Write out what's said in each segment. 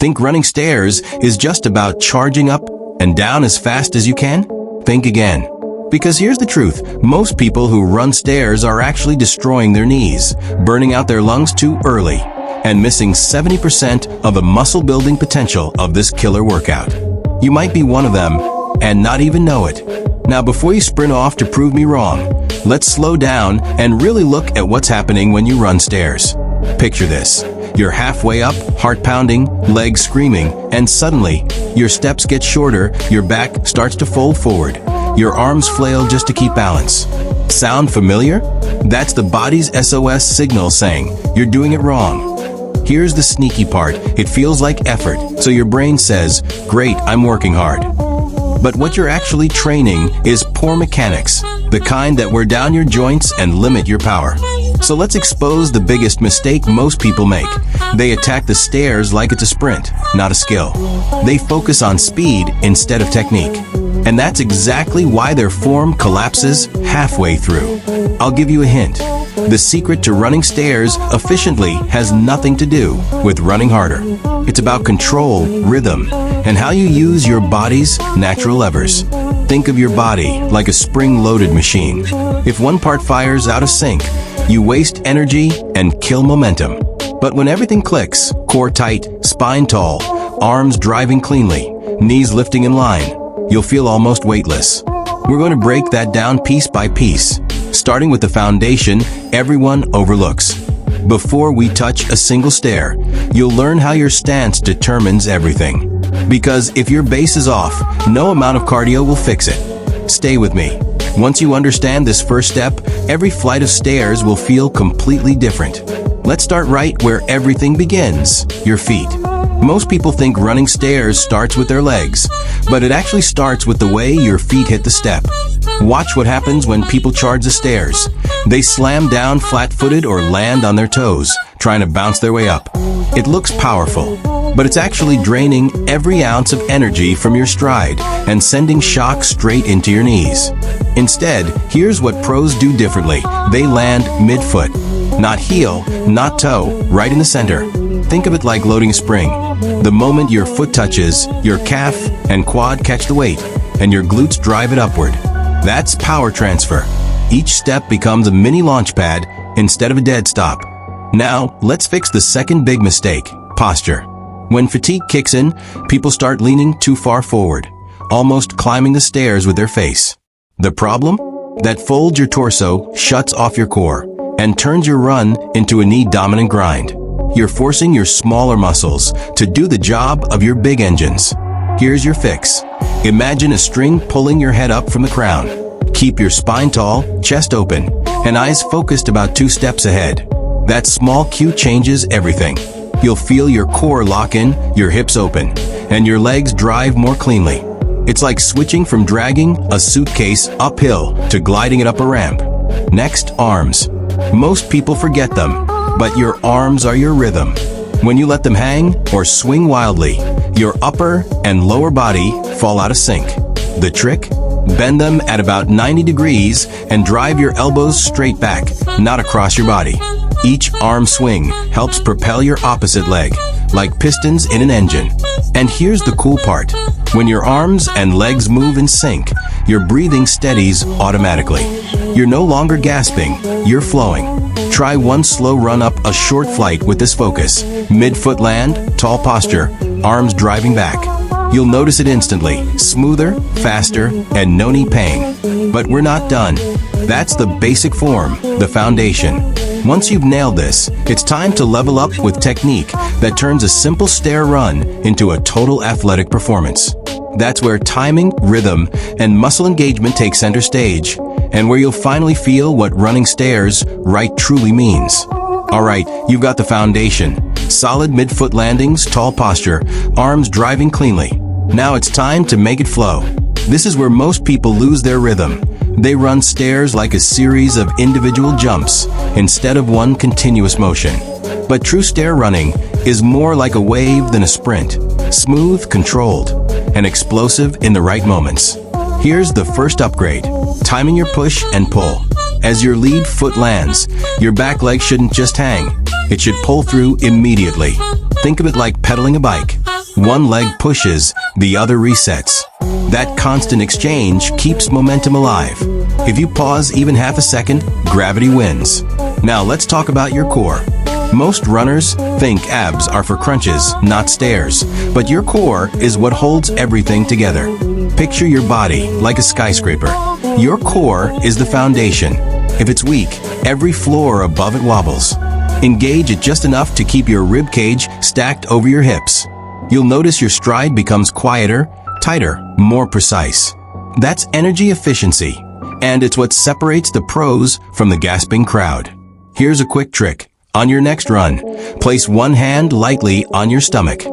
Think running stairs is just about charging up and down as fast as you can? Think again. Because here's the truth, most people who run stairs are actually destroying their knees, burning out their lungs too early, and missing 70% of the muscle-building potential of this killer workout. You might be one of them and not even know it. Now, before you sprint off to prove me wrong, let's slow down and really look at what's happening when you run stairs. Picture this. You're halfway up, heart pounding, legs screaming, and suddenly, your steps get shorter, your back starts to fold forward. Your arms flail just to keep balance. Sound familiar? That's the body's SOS signal saying, you're doing it wrong. Here's the sneaky part. It feels like effort, so your brain says, great, I'm working hard. But what you're actually training is poor mechanics, the kind that wear down your joints and limit your power. So let's expose the biggest mistake most people make. They attack the stairs like it's a sprint, not a skill. They focus on speed instead of technique. And that's exactly why their form collapses halfway through. I'll give you a hint. The secret to running stairs efficiently has nothing to do with running harder. It's about control, rhythm, and how you use your body's natural levers. Think of your body like a spring-loaded machine. If one part fires out of sync, you waste energy and kill momentum. But when everything clicks, core tight, spine tall, arms driving cleanly, knees lifting in line, you'll feel almost weightless. We're going to break that down piece by piece, starting with the foundation everyone overlooks. Before we touch a single stair, you'll learn how your stance determines everything. Because if your base is off, no amount of cardio will fix it. Stay with me. Once you understand this first step, every flight of stairs will feel completely different. Let's start right where everything begins, your feet. Most people think running stairs starts with their legs, but it actually starts with the way your feet hit the step. Watch what happens when people charge the stairs. They slam down flat-footed or land on their toes, trying to bounce their way up. It looks powerful, but it's actually draining every ounce of energy from your stride and sending shock straight into your knees. Instead, here's what pros do differently. They land mid-foot. Not heel, not toe, right in the center. Think of it like loading a spring. The moment your foot touches, your calf and quad catch the weight, and your glutes drive it upward. That's power transfer. Each step becomes a mini launch pad instead of a dead stop. Now, let's fix the second big mistake, posture. When fatigue kicks in, people start leaning too far forward, almost climbing the stairs with their face. The problem? That folds your torso, shuts off your core, and turns your run into a knee-dominant grind. You're forcing your smaller muscles to do the job of your big engines. Here's your fix. Imagine a string pulling your head up from the ground. Keep your spine tall, chest open, and eyes focused about 2 steps ahead. That small cue changes everything. You'll feel your core lock in, your hips open, and your legs drive more cleanly. It's like switching from dragging a suitcase uphill to gliding it up a ramp. Next, arms. Most people forget them, but your arms are your rhythm. When you let them hang or swing wildly, your upper and lower body fall out of sync. The trick? Bend them at about 90 degrees and drive your elbows straight back, not across your body. Each arm swing helps propel your opposite leg, like pistons in an engine. And here's the cool part. When your arms and legs move in sync, your breathing steadies automatically. You're no longer gasping, you're flowing. Try one slow run up a short flight with this focus. Mid-foot land, tall posture, arms driving back. You'll notice it instantly. Smoother, faster, and no knee pain. But we're not done. That's the basic form, the foundation. Once you've nailed this, it's time to level up with technique that turns a simple stair run into a total athletic performance. That's where timing, rhythm, and muscle engagement take center stage, and where you'll finally feel what running stairs right truly means. Alright, you've got the foundation. Solid mid-foot landings, tall posture, arms driving cleanly. Now it's time to make it flow. This is where most people lose their rhythm. They run stairs like a series of individual jumps instead of one continuous motion. But true stair running is more like a wave than a sprint. Smooth, controlled, and explosive in the right moments. Here's the first upgrade. Timing your push and pull. As your lead foot lands, your back leg shouldn't just hang. It should pull through immediately. Think of it like pedaling a bike. One leg pushes, the other resets. That constant exchange keeps momentum alive. If you pause even half a second, gravity wins. Now let's talk about your core. Most runners think abs are for crunches, not stairs. But your core is what holds everything together. Picture your body like a skyscraper. Your core is the foundation. If it's weak, every floor above it wobbles. Engage it just enough to keep your rib cage stacked over your hips. You'll notice your stride becomes quieter, tighter, more precise. That's energy efficiency, and it's what separates the pros from the gasping crowd. Here's a quick trick. On your next run, place one hand lightly on your stomach.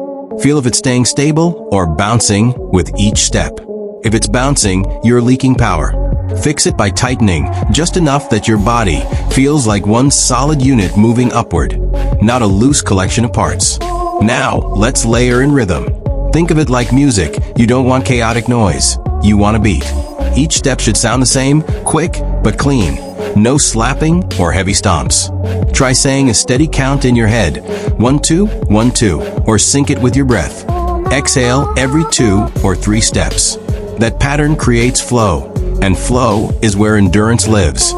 Feel if it's staying stable or bouncing with each step. If it's bouncing, you're leaking power. Fix it by tightening just enough that your body feels like one solid unit moving upward, not a loose collection of parts. Now, let's layer in rhythm. Think of it like music. You don't want chaotic noise. You want a beat. Each step should sound the same, quick but clean. No slapping or heavy stomps. Try saying a steady count in your head. 1, 2, 1, 2, or sync it with your breath. Exhale every 2 or 3 steps. That pattern creates flow, and flow is where endurance lives.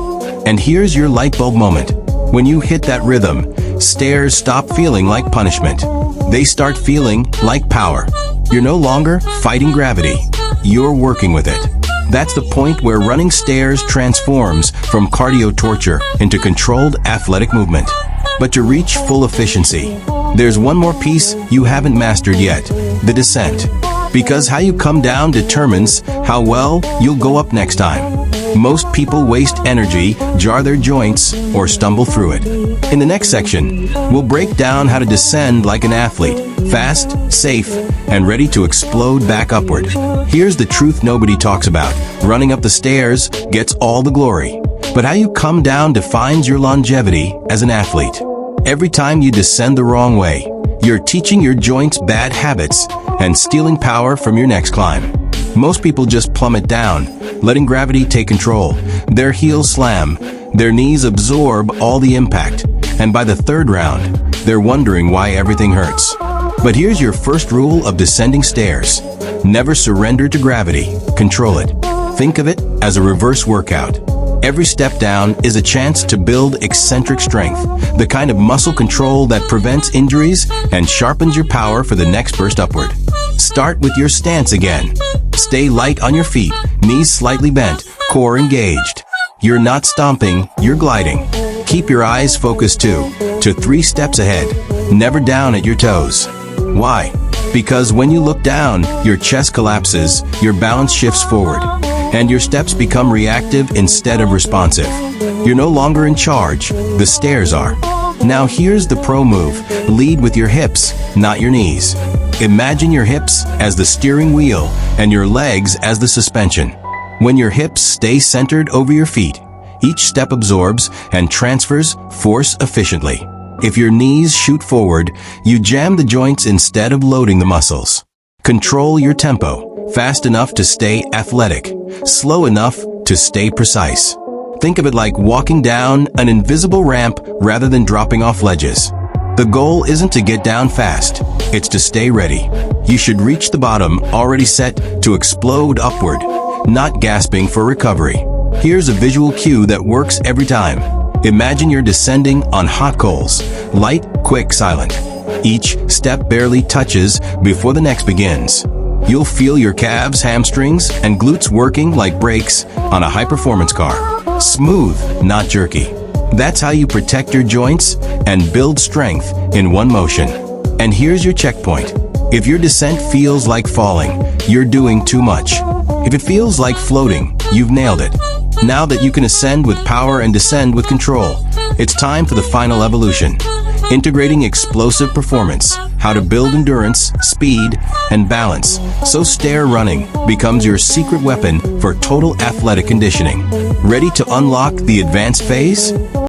And here's your light bulb moment. When you hit that rhythm, stairs stop feeling like punishment. They start feeling like power. You're no longer fighting gravity. You're working with it. That's the point where running stairs transforms from cardio torture into controlled athletic movement. But to reach full efficiency, there's one more piece you haven't mastered yet: the descent. Because how you come down determines how well you'll go up next time. Most people waste energy, jar their joints, or stumble through it. In the next section, we'll break down how to descend like an athlete, fast, safe, and ready to explode back upward. Here's the truth nobody talks about. Running up the stairs gets all the glory, but how you come down defines your longevity as an athlete. Every time you descend the wrong way, you're teaching your joints bad habits and stealing power from your next climb. Most people just plummet down, letting gravity take control. Their heels slam, their knees absorb all the impact, and by the third round, they're wondering why everything hurts. But here's your first rule of descending stairs. Never surrender to gravity. Control it. Think of it as a reverse workout. Every step down is a chance to build eccentric strength, the kind of muscle control that prevents injuries and sharpens your power for the next burst upward. Start with your stance again. Stay light on your feet, knees slightly bent, core engaged. You're not stomping, you're gliding. Keep your eyes focused 2 to 3 steps ahead, never down at your toes. Why? Because when you look down, your chest collapses, your balance shifts forward, and your steps become reactive instead of responsive. You're no longer in charge, the stairs are. Now here's the pro move. Lead with your hips, not your knees. Imagine your hips as the steering wheel and your legs as the suspension. When your hips stay centered over your feet, each step absorbs and transfers force efficiently. If your knees shoot forward, you jam the joints instead of loading the muscles. Control your tempo, fast enough to stay athletic, slow enough to stay precise. Think of it like walking down an invisible ramp rather than dropping off ledges. The goal isn't to get down fast, it's to stay ready. You should reach the bottom already set to explode upward, not gasping for recovery. Here's a visual cue that works every time. Imagine you're descending on hot coals, light, quick, silent. Each step barely touches before the next begins. You'll feel your calves, hamstrings, and glutes working like brakes on a high-performance car. Smooth, not jerky. That's how you protect your joints and build strength in one motion. And here's your checkpoint. If your descent feels like falling, you're doing too much. If it feels like floating, you've nailed it. Now that you can ascend with power and descend with control, it's time for the final evolution. Integrating explosive performance, how to build endurance, speed, and balance, so stair running becomes your secret weapon for total athletic conditioning. Ready to unlock the advanced phase?